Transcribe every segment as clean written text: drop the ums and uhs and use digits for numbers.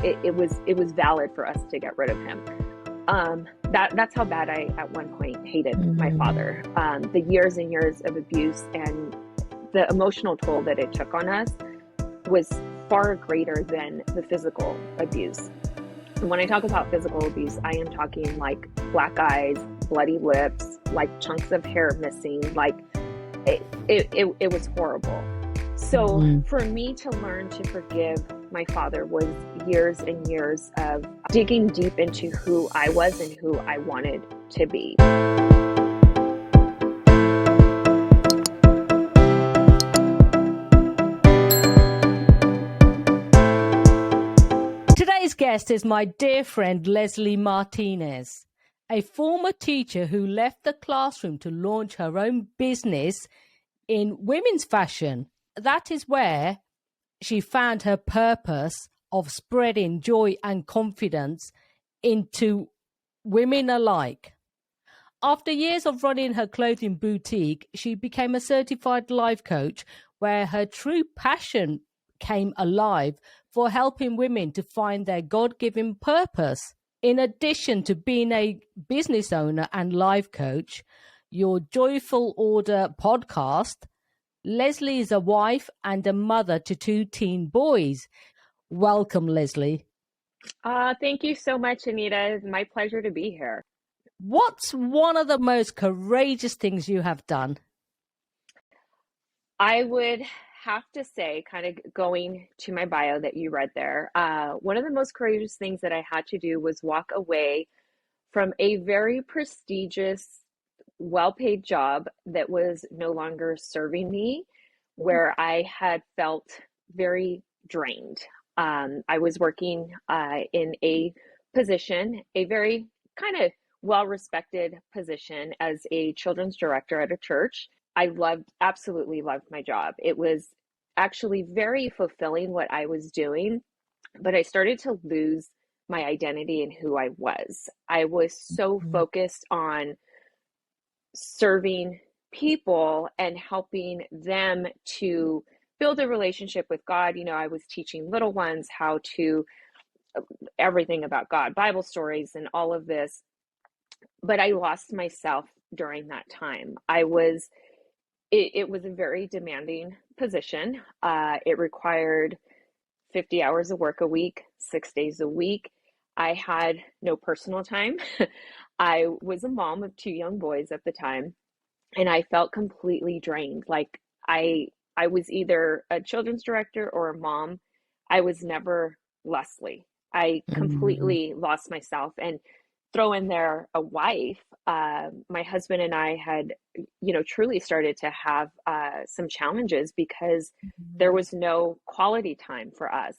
it was valid for us to get rid of him. That's how bad I at one point hated my father. The years and years of abuse and the emotional toll that it took on us was far greater than the physical abuse. And when I talk about physical abuse, I am talking like black eyes, bloody lips, like chunks of hair missing, like it was horrible. So for me to learn to forgive my father was years and years of digging deep into who I was and who I wanted to be. Today's guest is my dear friend Leslie Martinez, a former teacher who left the classroom to launch her own business in women's fashion. That is where she found her purpose of spreading joy and confidence into women alike. After years of running her clothing boutique, she became a certified life coach where her true passion came alive for helping women to find their God-given purpose. In addition to being a business owner and life coach, your Joyful Order podcast, Leslie is a wife and a mother to 2 teen boys. Welcome, Leslie. Thank you so much, Anita. It's my pleasure to be here. What's one of the most courageous things you have done? I would have to say, kind of going to my bio that you read there, one of the most courageous things that I had to do was walk away from a very prestigious, well-paid job that was no longer serving me, where I had felt very drained. I was working in a position, a very kind of well-respected position as a children's director at a church. I absolutely loved my job. It was actually very fulfilling what I was doing, but I started to lose my identity and who I was. I was so focused on serving people and helping them to build a relationship with God. You know, I was teaching little ones how to everything about God, Bible stories and all of this. But I lost myself during that time. It was a very demanding position. It required 50 hours of work a week, 6 days a week. I had no personal time. I was a mom of 2 young boys at the time, and I felt completely drained. Like I was either a children's director or a mom. I was never Leslie. I completely lost myself. And throw in there a wife. My husband and I had, truly started to have some challenges because there was no quality time for us.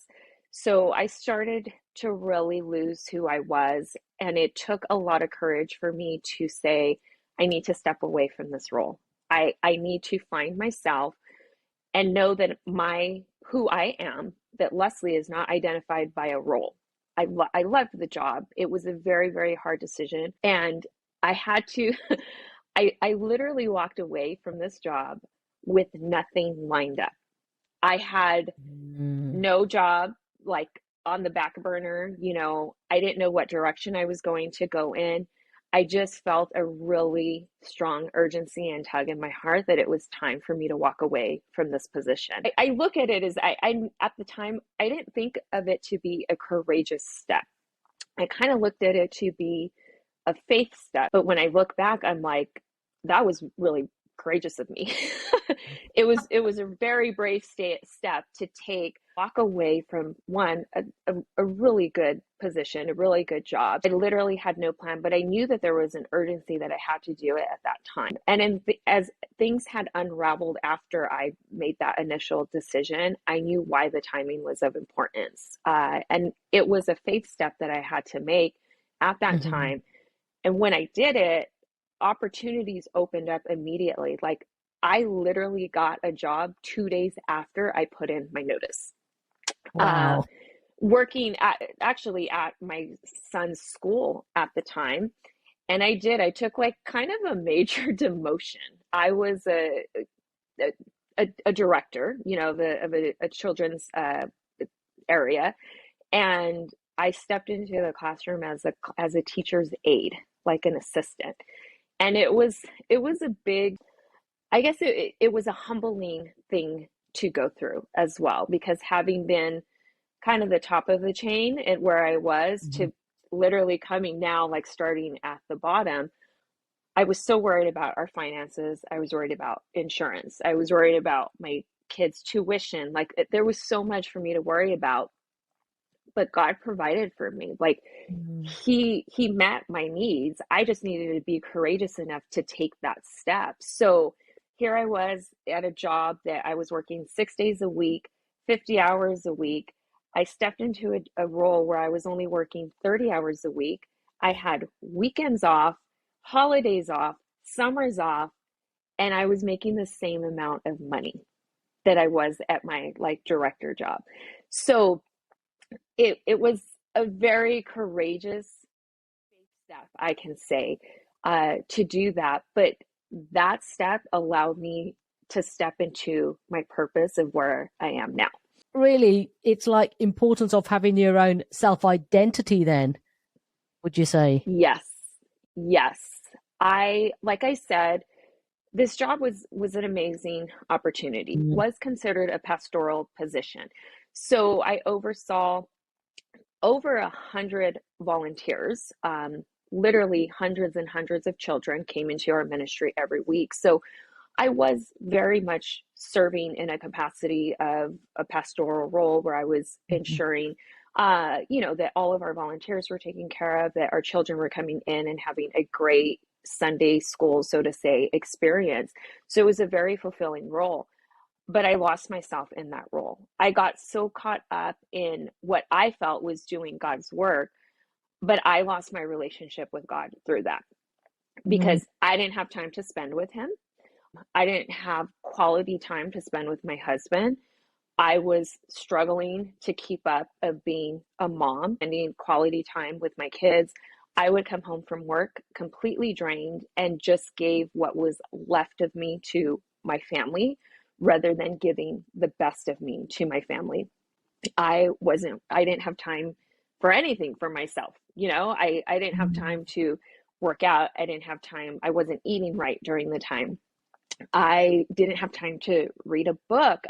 So I started to really lose who I was. And it took a lot of courage for me to say, I need to step away from this role. I need to find myself and know that who I am, that Leslie is not identified by a role. I loved the job. It was a very, very hard decision. And I had to, I literally walked away from this job with nothing lined up. I had no job, like on the back burner. I didn't know what direction I was going to go in. I just felt a really strong urgency and tug in my heart that it was time for me to walk away from this position. I look at it as I at the time, I didn't think of it to be a courageous step. I kind of looked at it to be a faith step. But when I look back, I'm like, that was really courageous of me. It was a very brave step to walk away from a really good position, a really good job. I literally had no plan, but I knew that there was an urgency that I had to do it at that time. And as things had unraveled after I made that initial decision, I knew why the timing was of importance. And it was a faith step that I had to make at that time. And when I did it, opportunities opened up immediately. Like I literally got a job 2 days after I put in my notice. Wow. Working actually at my son's school at the time. And I took like kind of a major demotion. I was a director, of a children's area. And I stepped into the classroom as a teacher's aide, like an assistant. And it was a big, I guess it was a humbling thing to go through as well, because having been kind of the top of the chain and where I was Mhm. to literally coming now, like starting at the bottom, I was so worried about our finances. I was worried about insurance. I was worried about my kids' tuition. Like there was so much for me to worry about, but God provided for me. Like Mhm. he met my needs. I just needed to be courageous enough to take that step. So here I was at a job that I was working 6 days a week, 50 hours a week. I stepped into a role where I was only working 30 hours a week. I had weekends off, holidays off, summers off, and I was making the same amount of money that I was at my like director job. So it was a very courageous step, I can say, to do that. But that step allowed me to step into my purpose of where I am now. Really, it's like importance of having your own self-identity then, would you say? Yes, yes. Like I said, this job was an amazing opportunity. Mm. Was considered a pastoral position. So I oversaw over 100 volunteers. Literally hundreds and hundreds of children came into our ministry every week. So I was very much serving in a capacity of a pastoral role where I was Mhm. ensuring, that all of our volunteers were taken care of, that our children were coming in and having a great Sunday school, so to say, experience. So it was a very fulfilling role, but I lost myself in that role. I got so caught up in what I felt was doing God's work, but I lost my relationship with God through that Mm. because I didn't have time to spend with Him. I didn't have quality time to spend with my husband. I was struggling to keep up of being a mom and needing quality time with my kids. I would come home from work completely drained and just gave what was left of me to my family rather than giving the best of me to my family. I didn't have time for anything for myself. I didn't have Mm. time to work out. I didn't have time. I wasn't eating right during the time. I didn't have time to read a book.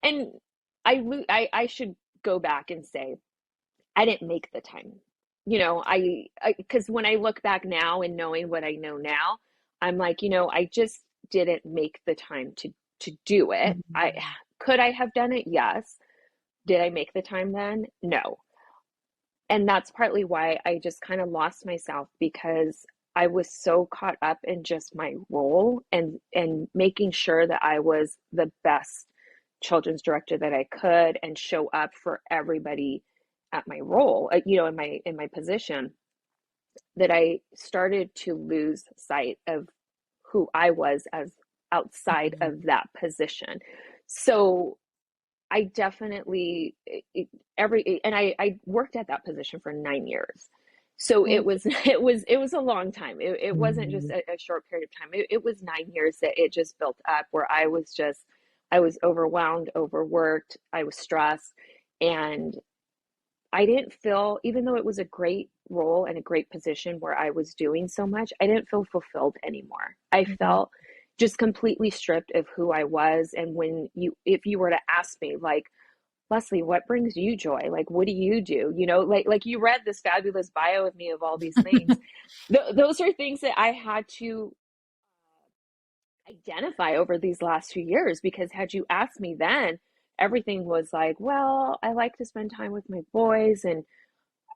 And I should go back and say I didn't make the time. Because when I look back now and knowing what I know now, I'm like, I just didn't make the time to do it. I Mm. could I have done it? Yes. Did I make the time then? No. And that's partly why I just kind of lost myself because I was so caught up in just my role and making sure that I was the best children's director that I could and show up for everybody at my role, in my position, that I started to lose sight of who I was as outside of that position. So I definitely and I worked at that position for 9 years. So it Oh. was it was a long time. It wasn't just Mm. a short period of time. It was 9 years that it just built up where I was overwhelmed, overworked, I was stressed, and I didn't feel, even though it was a great role and a great position where I was doing so much, I didn't feel fulfilled anymore. I Mm. felt just completely stripped of who I was. And if you were to ask me, like, Leslie, what brings you joy? Like, what do you do? Like you read this fabulous bio of me of all these things. Those are things that I had to identify over these last 2 years because had you asked me then, everything was like, well, I like to spend time with my boys and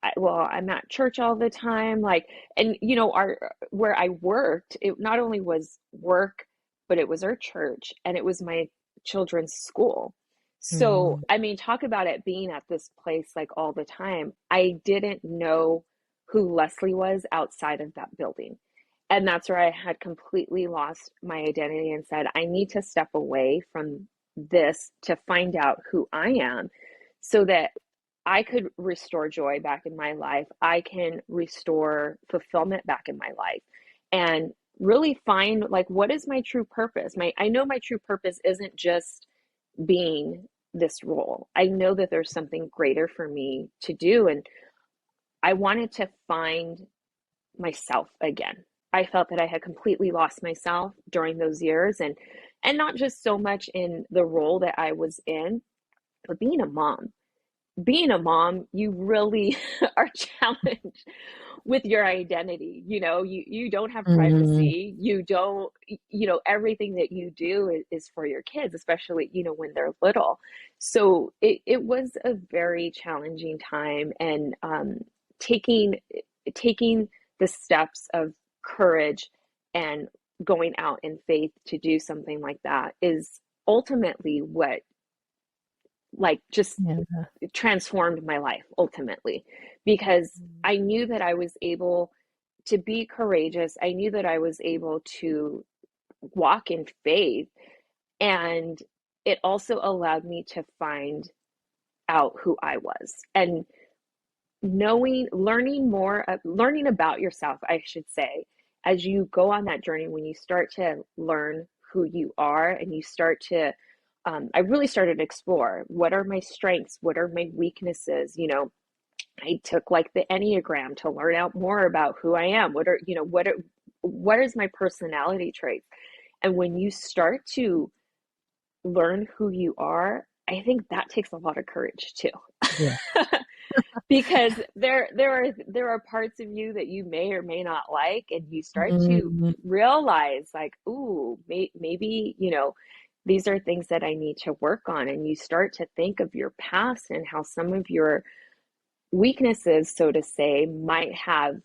I'm at church all the time. Like, and our where I worked, it not only was work, but it was our church and it was my children's school. So, Mm. I mean, talk about it being at this place like all the time. I didn't know who Leslie was outside of that building. And that's where I had completely lost my identity and said, I need to step away from this to find out who I am so that I could restore joy back in my life. I can restore fulfillment back in my life and really find like what is my true purpose? I know my true purpose isn't just being this role. I know that there's something greater for me to do. And I wanted to find myself again. I felt that I had completely lost myself during those years, and not just so much in the role that I was in, but being a mom. Being a mom, you really are challenged with your identity. You don't have Mm, privacy. You don't, everything that you do is for your kids, especially, when they're little. So it was a very challenging time. And taking taking the steps of courage and going out in faith to do something like that is ultimately what, like, just yeah. transformed my life ultimately, because I knew that I was able to be courageous. I knew that I was able to walk in faith, and it also allowed me to find out who I was, and learning about yourself, I should say, as you go on that journey. When you start to learn who you are, and you start to, I really started to explore, what are my strengths, what are my weaknesses. I took like the Enneagram to learn out more about who I am. What is my personality traits? And when you start to learn who you are, I think that takes a lot of courage too. Yeah. Because there are parts of you that you may or may not like, and you start to Mm, realize, like, ooh, maybe, these are things that I need to work on. And you start to think of your past and how some of your weaknesses, so to say, might have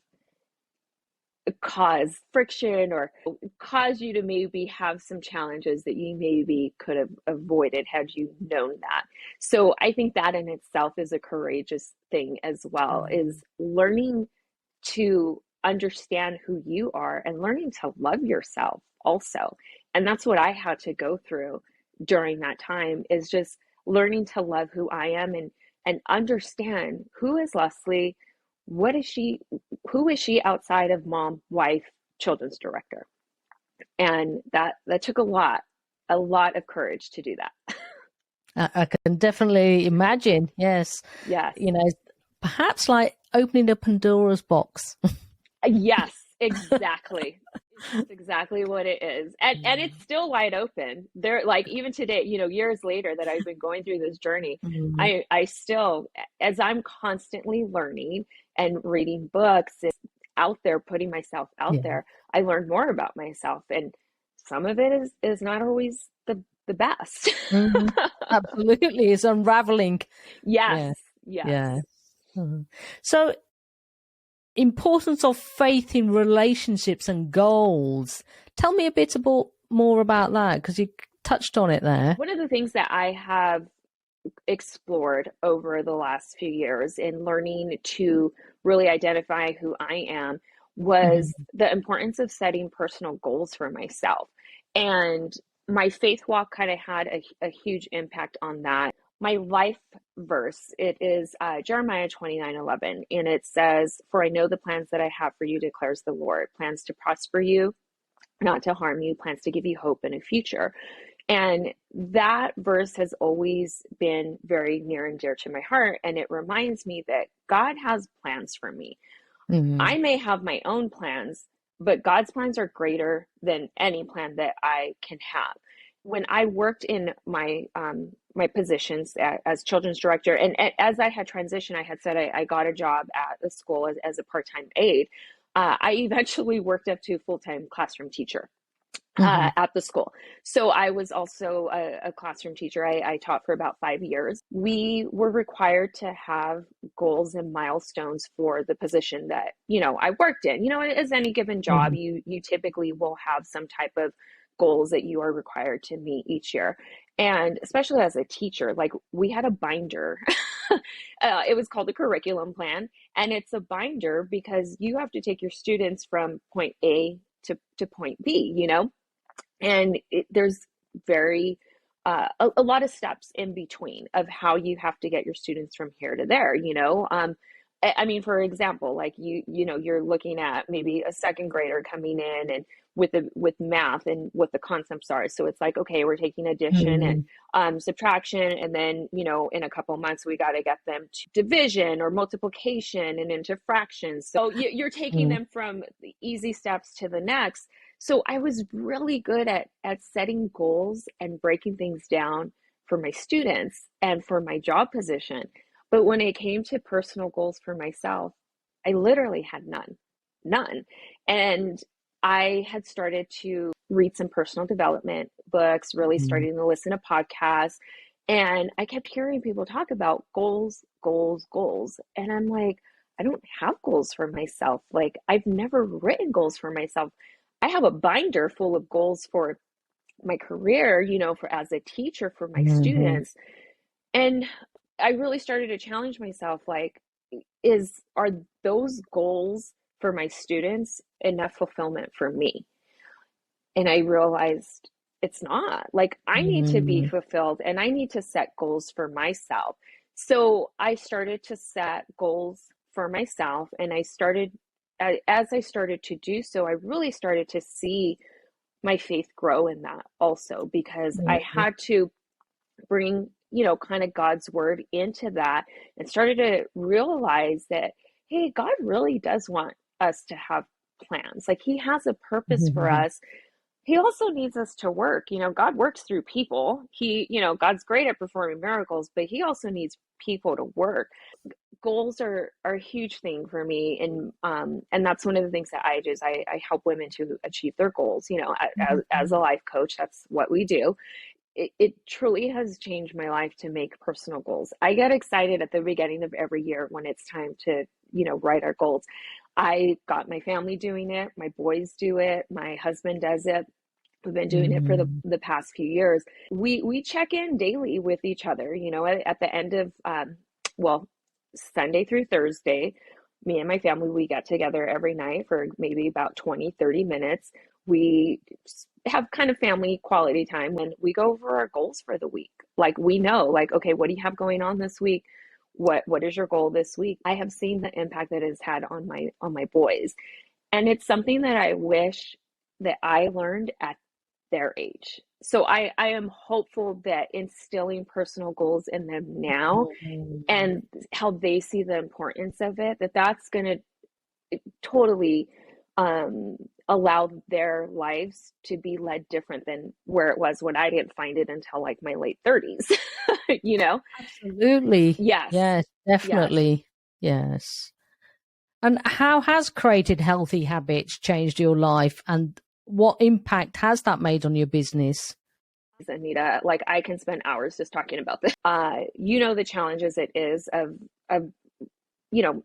caused friction, or cause you to maybe have some challenges that you maybe could have avoided had you known that. So I think that in itself is a courageous thing as well, mm, is learning to understand who you are and learning to love yourself also. And that's what I had to go through during that time, is just learning to love who I am, and understand, who is Leslie, what is she, who is she outside of mom, wife, children's director. And that took a lot of courage to do that. I can definitely imagine. Yes. Yes. You know, perhaps like opening a Pandora's box. Yes, exactly. That's exactly what it is. And it's Mm, still wide open. There, like, even today, years later that I've been going through this journey, mm, I still, as I'm constantly learning and reading books and out there, putting myself out yeah. there, I learn more about myself. And some of it is not always the best. Mhm. Absolutely. It's unraveling. Yes, Yeah. yes. Yeah. Mhm. So, importance of faith in relationships and goals. Tell me a bit more about that, because you touched on it there. One of the things that I have explored over the last few years in learning to really identify who I am was Mhm. the importance of setting personal goals for myself. And my faith walk kind of had a huge impact on that. My life verse, it is Jeremiah 29:11, and it says, "For I know the plans that I have for you, declares the Lord, plans to prosper you, not to harm you, plans to give you hope and a future." And that verse has always been very near and dear to my heart. And it reminds me that God has plans for me. Mhm. I may have my own plans, but God's plans are greater than any plan that I can have. When I worked in my positions as children's director, and as I had transitioned, I had said I got a job at the school as a part-time aide. I eventually worked up to a full-time classroom teacher Mhm. at the school. So I was also a classroom teacher. I taught for about 5 years. We were required to have goals and milestones for the position that, I worked in. As any given job, Mhm. you typically will have some type of goals that you are required to meet each year. And especially as a teacher, like, we had a binder. It was called a curriculum plan. And it's a binder because you have to take your students from point A to point B, and there's very a lot of steps in between of how you have to get your students from here to there. I mean, for example, like you're looking at maybe a second grader coming in and with math and what the concepts are. So it's like, okay, we're taking addition and Mm, subtraction, and then in a couple months we got to get them to division or multiplication and into fractions. So you're taking mm, them from the easy steps to the next. So I was really good at setting goals and breaking things down for my students and for my job position. But when it came to personal goals for myself, I literally had none, none. And I had started to read some personal development books, really mm, starting to listen to podcasts. And I kept hearing people talk about goals, goals, goals. And I'm like, I don't have goals for myself. Like, I've never written goals for myself. I have a binder full of goals for my career, for as a teacher for my mhm, students. And I really started to challenge myself, like, are those goals for my students enough fulfillment for me? And I realized it's not. Like, I need to be mm, fulfilled and I need to set goals for myself. So I started to set goals for myself, and as I started to do so, I really started to see my faith grow in that also, because I mm, had to bring, kind of God's word into that, and started to realize that, hey, God really does want us to have plans. Like, He has a purpose for mhm, us. He also needs us to work. God works through people. God's great at performing miracles, but He also needs people to work. Goals are a huge thing for me, and that's one of the things that I do is I help women to achieve their goals. As a mhm, life coach, that's what we do. It truly has changed my life to make personal goals. I get excited at the beginning of every year when it's time to, write our goals. I got my family doing it, my boys do it, my husband does it. We've been doing it for mm, the past few years. We check in daily with each other, at the end of well, Sunday through Thursday, me and my family, we get together every night for maybe about 20-30 minutes. We have kind of family quality time when we go over our goals for the week. Like, we know, like, okay, what do you have going on this week? What is your goal this week? I have seen the impact that it's had on my boys. And it's something that I wish that I learned at their age. So I am hopeful that instilling personal goals in them now, mm. and how they see the importance of it, that's going to totally um, allow their lives to be led different than where it was when I didn't find it until like my late 30s. you know? Absolutely. Yes. Yes, Yes. definitely. Yes. And how has created healthy habits changed your life, and what impact has that made on your business? Anita, like, I can spend hours just talking about this. The challenges it is of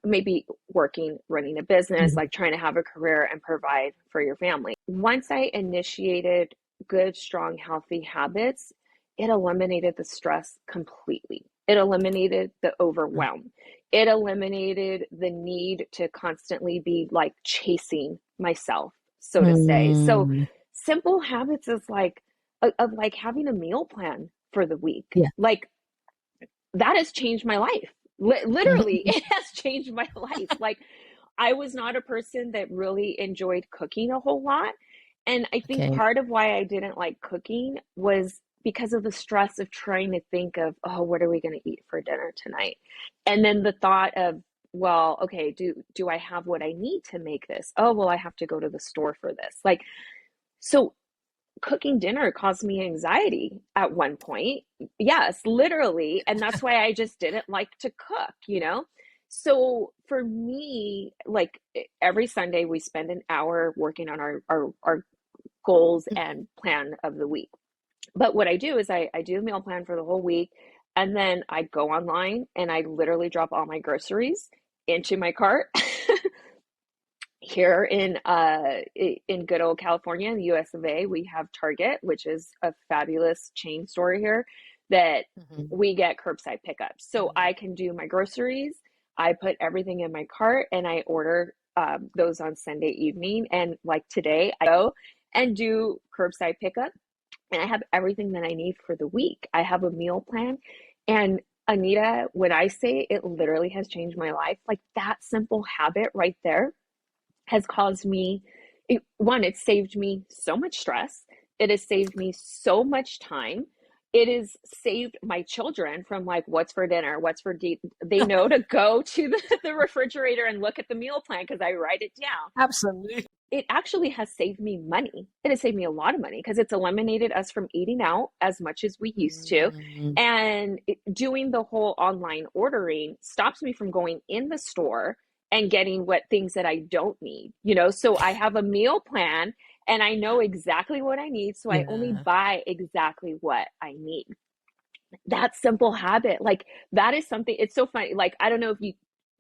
maybe working, running a business, Mhm. like trying to have a career and provide for your family. Once I initiated good, strong, healthy habits, it eliminated the stress completely. It eliminated the overwhelm. It eliminated the need to constantly be like chasing myself, so to say. So Mm, simple habits is like of like having a meal plan for the week. yeah. Like, that has changed my life. Literally, Mhm. it has changed my life. Like, I was not a person that really enjoyed cooking a whole lot. And I think Okay. part of why I didn't like cooking was because of the stress of trying to think of, oh, what are we going to eat for dinner tonight? And then the thought of, well, okay, do I have what I need to make this? Oh, well, I have to go to the store for this. Like, so cooking dinner caused me anxiety at one point. Yes, literally. And that's why I just didn't like to cook. So for me, like, every Sunday we spend an hour working on our goals and plan of the week. But what I do is I do a meal plan for the whole week, and then I go online and I literally drop all my groceries into my cart. Here in good old California, in the US of A, we have Target, which is a fabulous chain store here that Mhm. we get curbside pickup. So I can do my groceries, I put everything in my cart, and I order those on Sunday evening. And like today, I go and do curbside pickup, and I have everything that I need for the week. I have a meal plan, and Anita, when I say it literally has changed my life, like that simple habit right there has caused me, one, it saved me so much stress. It has saved me so much time. It has saved my children from like, what's for dinner? What's for they know to go to the refrigerator and look at the meal plan because I write it down. Absolutely. It actually has saved me money. It has saved me a lot of money because it's eliminated us from eating out as much as we used to. Mm, And doing the whole online ordering stops me from going in the store and getting what things that I don't need, So I have a meal plan and I know exactly what I need. So I only yeah. buy exactly what I need. That simple habit, like that is something, it's so funny. Like, I don't know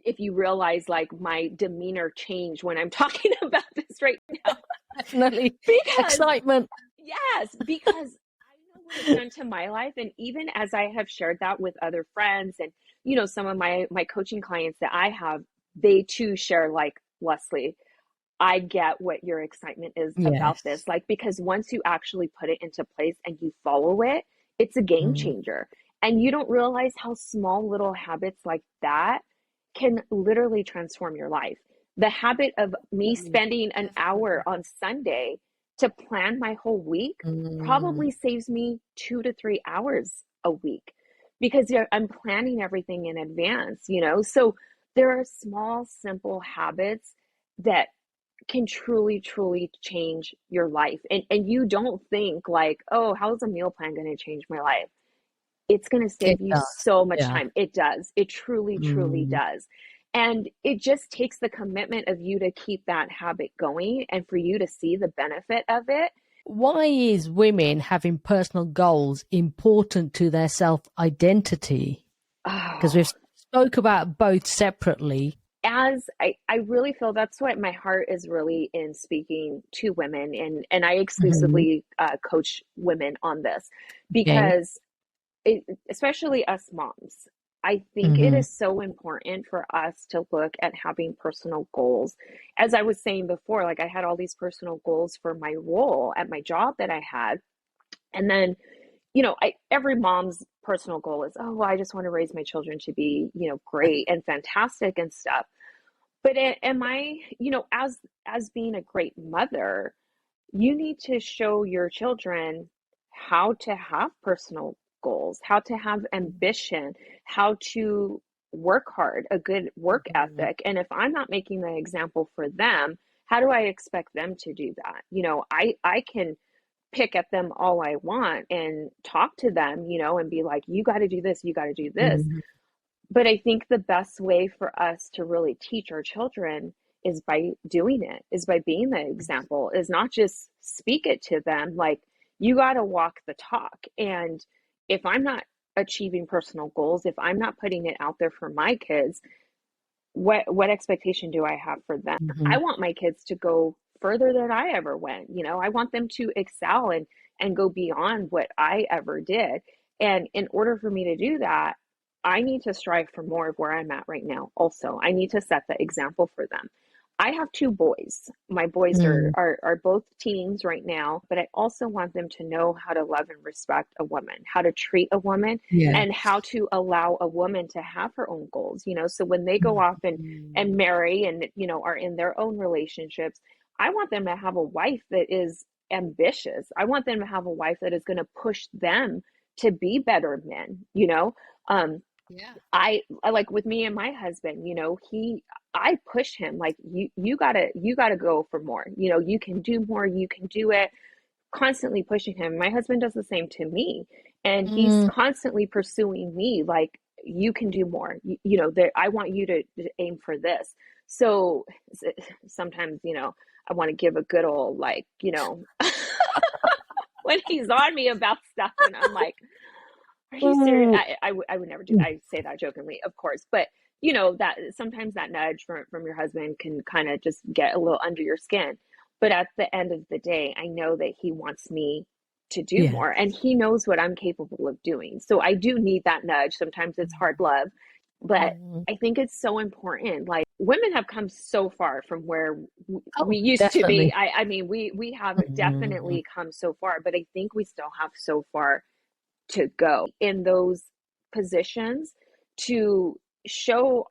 if you realize like my demeanor changed when I'm talking about this right now. Definitely. Because Excitement. yes, because I know what it's done to my life. And even as I have shared that with other friends and, some of my coaching clients that I have, they too share like, Leslie, I get what your excitement is about this. Yes. Like, because once you actually put it into place and you follow it, it's a game Mm. changer. And you don't realize how small little habits like that can literally transform your life. The habit of me Definitely. spending an hour Definitely. on Sunday to plan my whole week Mm. probably saves me 2 to 3 hours a week because I'm planning everything in advance. So there are small, simple habits that can truly, truly change your life. And you don't think like, oh, how's a meal plan going to change my life? It's going to It save you does. so much Yeah. time. It does. It truly, truly Mm. does. And it just takes the commitment of you to keep that habit going and for you to see the benefit of it. Why is women having personal goals important to their self-identity? Because Oh, we've spoke about both separately. as I really feel that's what my heart is really in speaking to women, and I Mhm. exclusively coach women on this Okay. because especially us moms, I think it Hmm. is so important for us to look at having personal goals. As I was saying before, like I had all these personal goals for my role at my job that I had. And then, every mom's personal goal is, oh, well, I just want to raise my children to be, great and fantastic and stuff. But am I, as being a great mother, you need to show your children how to have personal goals, how to have ambition, how to work hard, a good work Mhm. ethic. And if I'm not making the example for them, how do I expect them to do that? I can pick at them all I want and talk to them, and be like, you got to do this, you got to do this. Mhm. But I think the best way for us to really teach our children is by doing it, is by being the example, is not just speak it to them. Like, you got to walk the talk. And if I'm not achieving personal goals, if I'm not putting it out there for my kids, what expectation do I have for them? I Mhm. want my kids to go further than I ever went. I want them to excel and go beyond what I ever did. And in order for me to do that, I need to strive for more of where I'm at right now. Also, I need to set the example for them. I have two boys. My boys are, Mm. are are both teens right now, but I also want them to know how to love and respect a woman, how to treat a woman, and Yes. how to allow a woman to have her own goals. So when they go off and Mhm. marry and are in their own relationships, I want them to have a wife that is ambitious. I want them to have a wife that is going to push them to be better men. Um, Yeah. I like with me and my husband, I push him like you gotta go for more. You can do more, you can do it. Constantly pushing him. My husband does the same to me, and he's Mm. constantly pursuing me like you can do more. There I want you to aim for this. So sometimes, I want to give a good old like, when he's on me about stuff, and I'm like, are you serious? Mm. I would never do that. I say that jokingly, of course, but that sometimes that nudge from your husband can kind of just get a little under your skin. But at the end of the day, I know that he wants me to do Yeah. more, and he knows what I'm capable of doing. So I do need that nudge. Sometimes it's hard love, but Mm. I think it's so important. Like, women have come so far from where we Oh, used to be. definitely. I mean, we have Mhm. definitely come so far, but I think we still have so far to go in those positions to show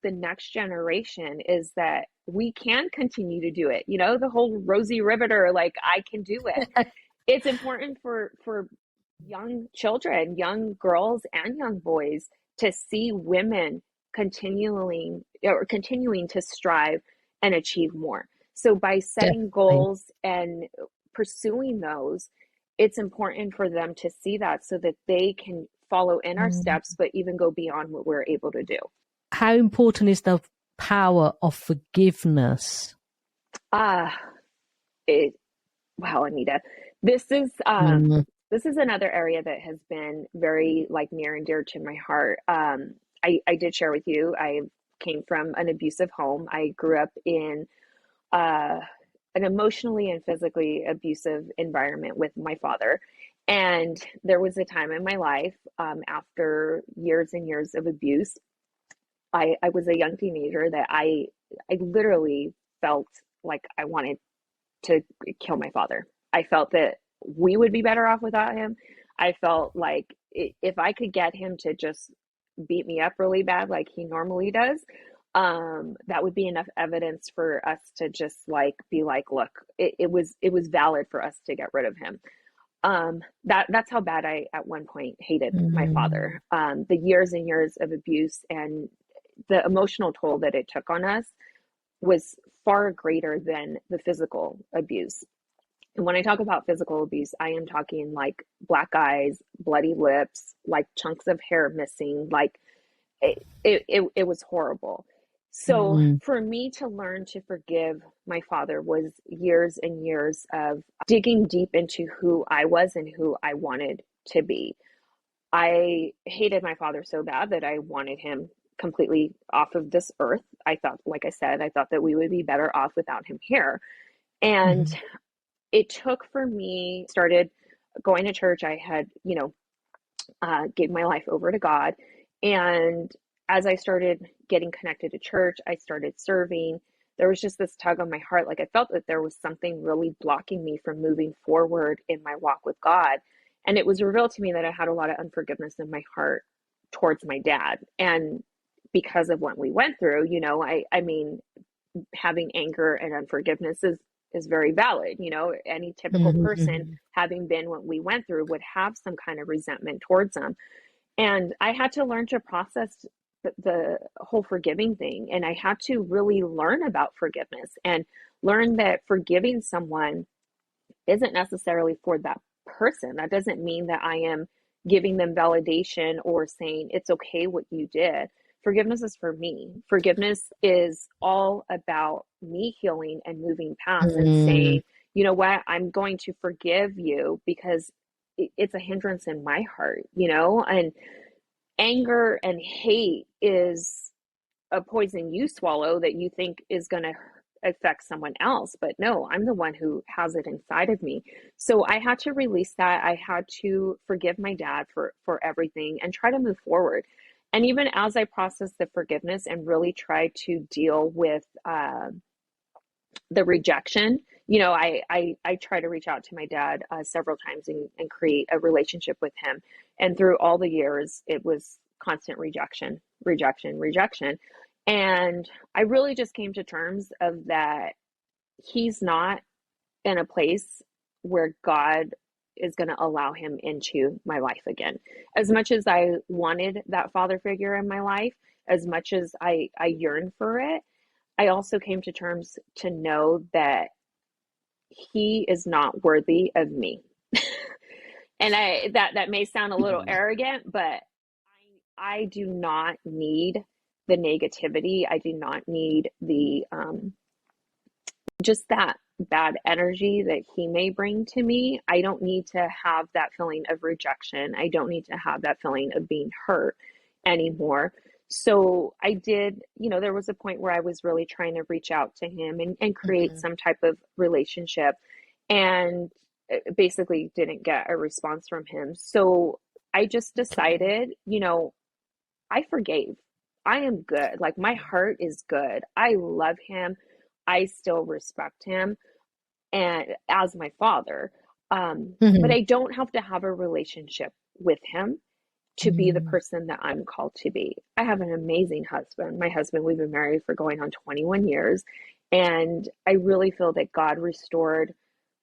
the next generation is that we can continue to do it. You know, the whole Rosie Riveter, like, I can do it. It's important for young children, young girls and young boys to see women continuing to strive and achieve more. So by setting Definitely. goals and pursuing those, it's important for them to see that so that they can follow in our Mm. steps, but even go beyond what we're able to do. How important is the power of forgiveness? Ah, it Wow, Anita. This is Mm. this is another area that has been very like near and dear to my heart. I did share with you, I came from an abusive home. I grew up in uh, an emotionally and physically abusive environment with my father. And there was a time in my life, after years and years of abuse, I was a young teenager that I literally felt like I wanted to kill my father. I felt that we would be better off without him. I felt like if I could get him to just beat me up really bad like he normally does, that would be enough evidence for us to just like be like, look, it was valid for us to get rid of him. That's how bad I at one point hated my Mm. father. The years and years of abuse and the emotional toll that it took on us was far greater than the physical abuse. And when I talk about physical abuse, I am talking like black eyes, bloody lips, like chunks of hair missing, like it was horrible. So Mm. for me to learn to forgive my father was years and years of digging deep into who I was and who I wanted to be. I hated my father so bad that I wanted him completely off of this earth. I thought, like I said, I thought that we would be better off without him here. And Mm. it took for me, started going to church. I had, gave my life over to God. And as I started getting connected to church, I started serving. There was just this tug on my heart. Like I felt that there was something really blocking me from moving forward in my walk with God. And it was revealed to me that I had a lot of unforgiveness in my heart towards my dad. And because of what we went through, I mean, having anger and unforgiveness is very valid. Any typical person Mhm. having been what we went through would have some kind of resentment towards them. And I had to learn to process the whole forgiving thing. And I had to really learn about forgiveness and learn that forgiving someone isn't necessarily for that person. That doesn't mean that I am giving them validation or saying it's okay what you did. Forgiveness is for me. Forgiveness is all about me healing and moving past and Mm. saying, you know what, I'm going to forgive you because it's a hindrance in my heart, and anger and hate is a poison you swallow that you think is going to affect someone else. But no, I'm the one who has it inside of me. So I had to release that. I had to forgive my dad for everything and try to move forward. And even as I processed the forgiveness and really tried to deal with the rejection, I try to reach out to my dad several times and create a relationship with him. And through all the years, it was constant rejection, rejection, rejection. And I really just came to terms of that he's not in a place where God is going to allow him into my life again. As much as I wanted that father figure in my life, as much as I yearned for it, I also came to terms to know that he is not worthy of me. And that may sound a little arrogant, but I do not need the negativity. I do not need the just that bad energy that he may bring to me. I don't need to have that feeling of rejection. I don't need to have that feeling of being hurt anymore. So I did, there was a point where I was really trying to reach out to him and create Mhm. some type of relationship and basically didn't get a response from him. So I just Okay. decided, I forgave. I am good. Like my heart is good. I love him. I still respect him and as my father. But Mhm. I don't have to have a relationship with him to be the Mm. person that I'm called to be. I have an amazing husband. My husband, we've been married for going on 21 years. And I really feel that God restored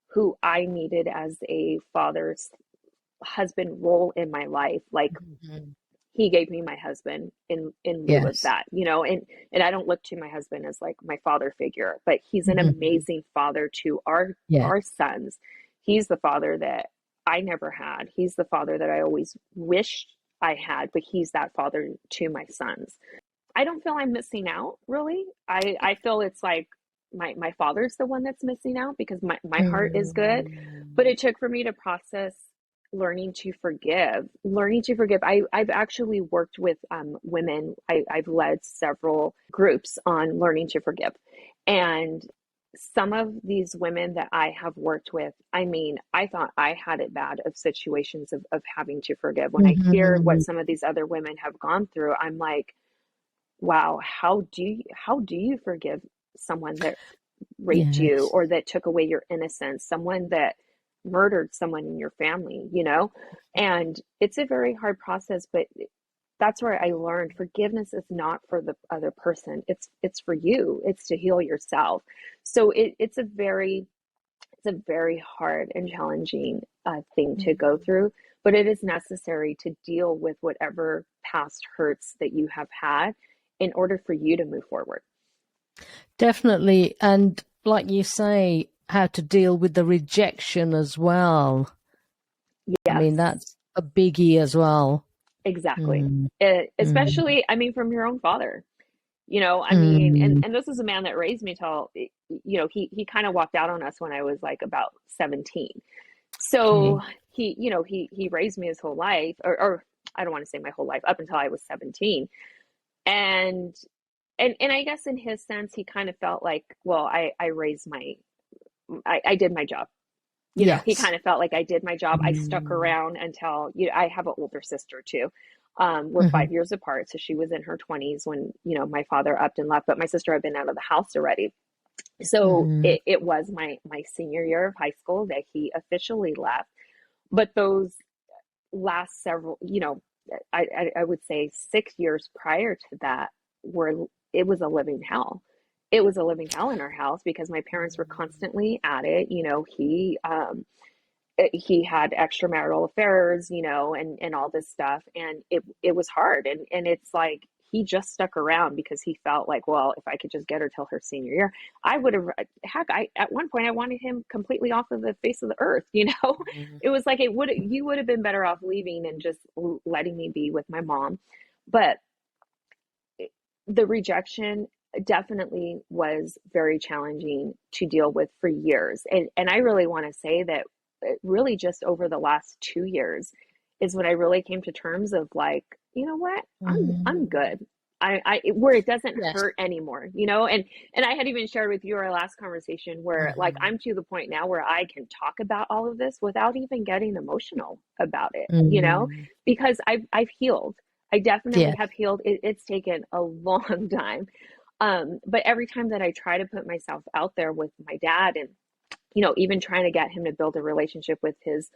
who I needed as a father's husband role in my life. Like, Mhm. he gave me my husband in lieu of Yes. that, and I don't look to my husband as like my father figure, but he's an Mhm. amazing father to Yeah. our sons. He's the father that I never had. He's the father that I always wished I had, but he's that father to my sons. I don't feel I'm missing out, really. I feel it's like my father's the one that's missing out because my heart is good. But Mm. it took for me to process learning to forgive. Learning to forgive. I've actually worked with women. I've led several groups on learning to forgive. And some of these women that I have worked with, I mean, I thought I had it bad of situations of having to forgive. When I hear what Mhm. some of these other women have gone through, I'm like, wow, how do you forgive someone that raped you Yes. or that took away your innocence, someone that murdered someone in your family? And it's a very hard process, but that's where I learned forgiveness is not for the other person. It's for you. It's to heal yourself. So it's a very hard and challenging thing to go Mhm. through, but it is necessary to deal with whatever past hurts that you have had in order for you to move forward. Definitely. And like you say, how to deal with the rejection as well. I mean, Yes, that's a biggie as well. exactly. Mm. Mm. Especially, I mean, from your own father. I mean, and Mm. and this is a man that raised me till, he kind of walked out on us when I was like about 17. So Okay. he raised me his whole life, or I don't want to say my whole life, up until I was 17. And and I guess in his sense, he kind of felt like, well, I raised I did my job. He Yes. kind of felt like I did my job. I stuck Mm. around until, I have an older sister too. We're Mhm. 5 years apart. So she was in her 20s when, my father upped and left, but my sister had been out of the house already. So Mhm. it was my senior year of high school that he officially left. But those last several, I would say 6 years prior to that, were it was a living hell. It was a living hell in our house because my parents were constantly at it. He had extramarital affairs, and all this stuff, and it was hard, and it's like he just stuck around because he felt like, well, if I could just get her till her senior year, I would have. Heck, I at one point I wanted him completely off of the face of the earth. Mhm. It was like you would have been better off leaving and just letting me be with my mom. But the rejection definitely was very challenging to deal with for years. And I really want to say that really just over the last 2 years is when I really came to terms of like, you know what? I'm Mhm. good. Where it doesn't Yes. hurt anymore. And I had even shared with you our last conversation where like Mhm. I'm to the point now where I can talk about all of this without even getting emotional about it, Mm. because I've healed. I definitely Yes. have healed. It's taken a long time. But every time that I try to put myself out there with my dad and, even trying to get him to build a relationship with his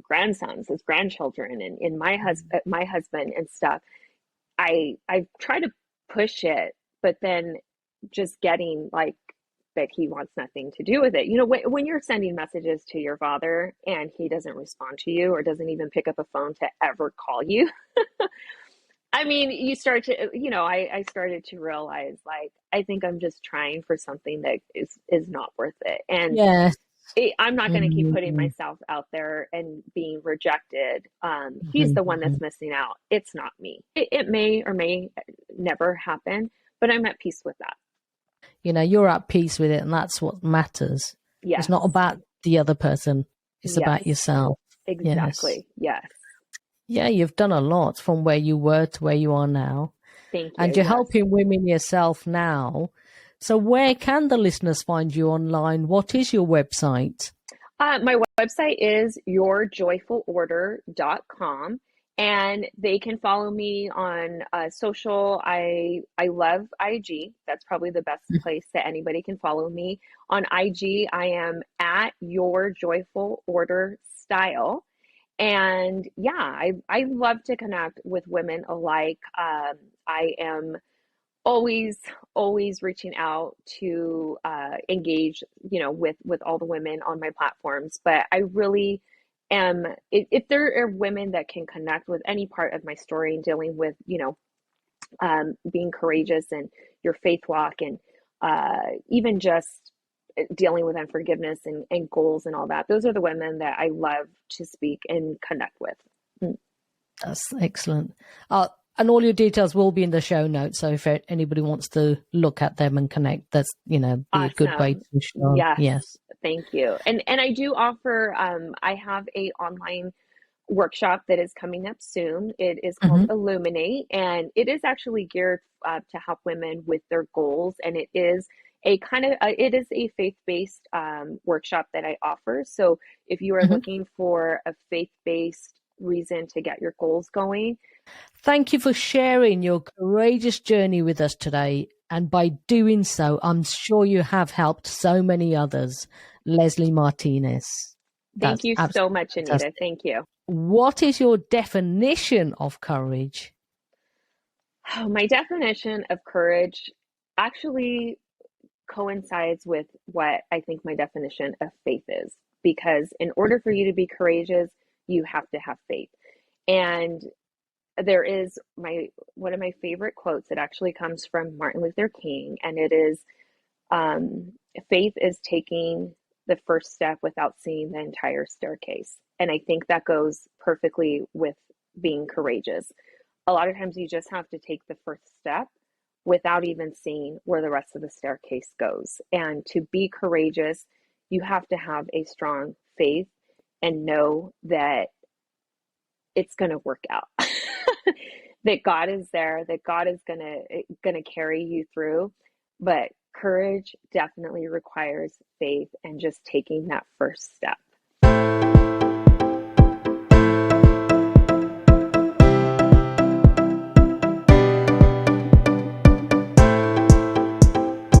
grandsons, his grandchildren, and my husband and stuff, I try to push it, but then just getting like that he wants nothing to do with it. When you're sending messages to your father and he doesn't respond to you or doesn't even pick up a phone to ever call you, I mean, you start to, I started to realize like, I think I'm just trying for something that is not worth it. And Yes. I'm not going to keep putting Mhm. myself out there and being rejected. He's Mhm. the one Mhm. that's missing out. It's not me. It may or may never happen, but I'm at peace with that. You're at peace with it, and that's what matters. It's not Yes. about the other person, it's about Yes. yourself. Yes. Exactly. Yes. Yeah, you've done a lot from where you were to where you are now, Thank you. and you're Yes. helping women yourself now. So, where can the listeners find you online? What is your website? My website is yourjoyfulorder.com, and they can follow me on social. I love IG. That's probably the best place that anybody can follow me. On IG, I am at Your Joyful Order Style. And yeah, I love to connect with women alike. I am always reaching out to engage, with all the women on my platforms. But I really am, if there are women that can connect with any part of my story and dealing with, being courageous and your faith walk, and even just dealing with unforgiveness and goals and all that, those are the women that I love to speak and connect with. Mm. That's excellent. And all your details will be in the show notes. So if anybody wants to look at them and connect, that's, be a good way Awesome. to show. Yes. Yes. Thank you. And I do offer, I have a online workshop that is coming up soon. It is called Hmm. Illuminate, and it is actually geared to help women with their goals. And it is a it is a faith-based workshop that I offer. So if you are Hmm. looking for a faith-based reason to get your goals going, Thank you for sharing your courageous journey with us today. And by doing so, I'm sure you have helped so many others. Leslie Martinez. thank That's you so absolutely much, Anita. fantastic. Thank you. What is your definition of courage? Oh, my definition of courage actually coincides with what I think my definition of faith is. Because in order for you to be courageous, you have to have faith. And there is my one of my favorite quotes. It actually comes from Martin Luther King, and it is, um, "Faith is taking the first step without seeing the entire staircase." And I think that goes perfectly with being courageous. A lot of times you just have to take the first step without even seeing where the rest of the staircase goes. And to be courageous, you have to have a strong faith and know that it's going to work out. That God is there, that God is going to carry you through. But courage definitely requires faith and just taking that first step.